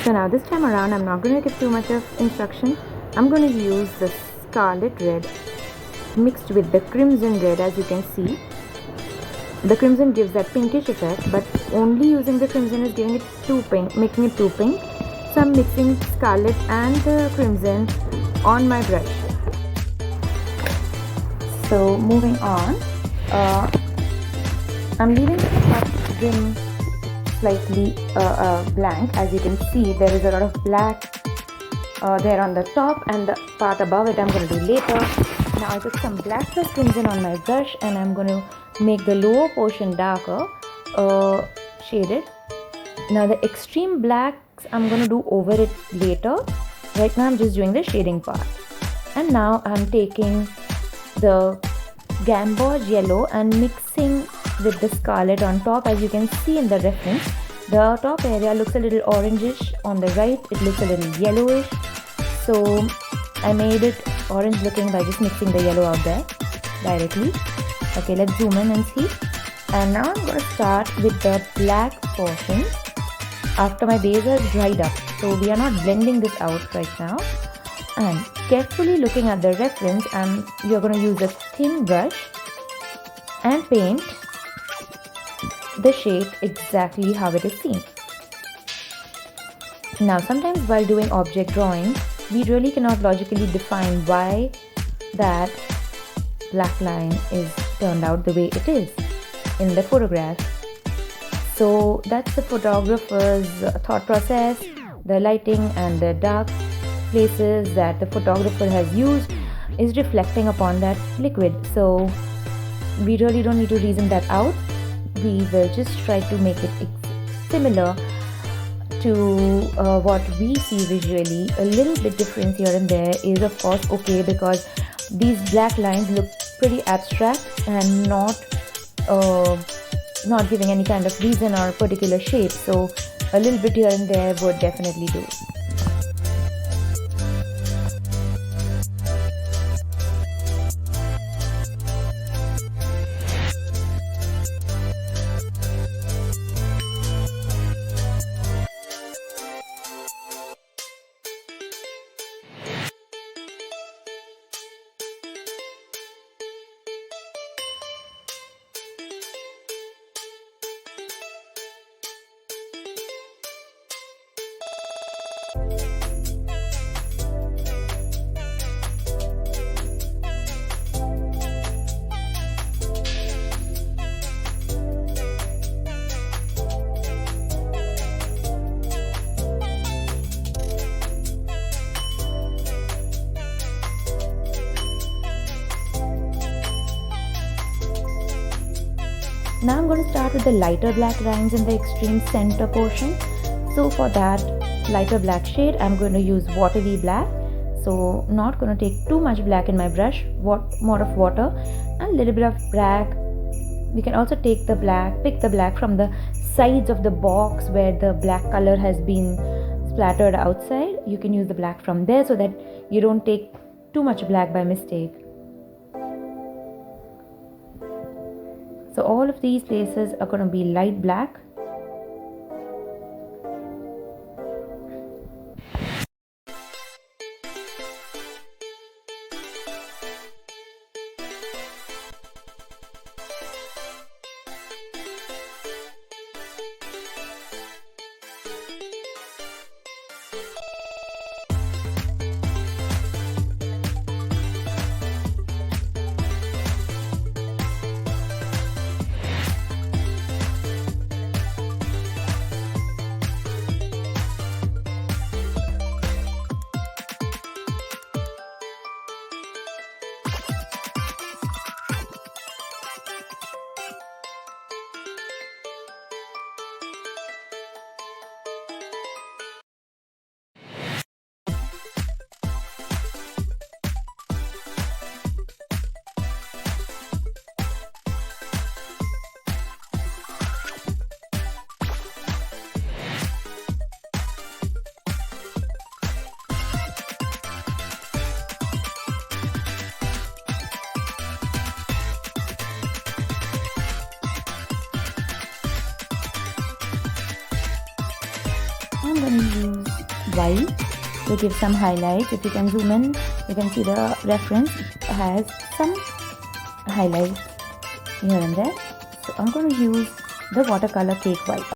So now this time around I'm not going to give too much of instruction. I'm going to use the scarlet red mixed with the crimson red. As you can see, the crimson gives that pinkish effect, but only using the crimson is giving it too pink, making it too pink. So I'm mixing scarlet and the crimson on my brush. So moving on, I'm leaving the rim slightly blank. As you can see, there is a lot of black there on the top, and the part above it I'm going to do later. Now I took some black plus crimson on my brush and I'm going to make the lower portion darker, shaded. Now the extreme blacks I'm going to do over it later. Right now I'm just doing the shading part. And now I'm taking the gamboge yellow and mixing with the scarlet on top. As you can see in the reference, the top area looks a little orangish, on the right it looks a little yellowish, so I made it orange looking by just mixing the yellow out there directly. Okay, let's zoom in and see. And now I'm going to start with the black portion after my base has dried up. So we are not blending this out right now. And carefully looking at the reference, and you're going to use a thin brush and paint the shape exactly how it is seen. Now sometimes while doing object drawing, we really cannot logically define why that black line is turned out the way it is in the photograph. So that's the photographer's thought process, the lighting and the dark places that the photographer has used is reflecting upon that liquid. So we really don't need to reason that out. We will just try to make it similar to what we see visually. A little bit difference here and there is of course okay, because these black lines look pretty abstract and not giving any kind of reason or particular shape. So a little bit here and there would definitely do. Now I'm going to start with the lighter black lines in the extreme center portion. So for that lighter black shade, I'm going to use watery black. So not going to take too much black in my brush, more of water and a little bit of black. We can also take the black, pick the black from the sides of the box where the black color has been splattered outside. You can use the black from there so that you don't take too much black by mistake. So all of these places are going to be light black. I'm going to use white to give some highlights. If you can zoom in, you can see the reference has some highlights here and there. So I'm going to use the watercolor cake white.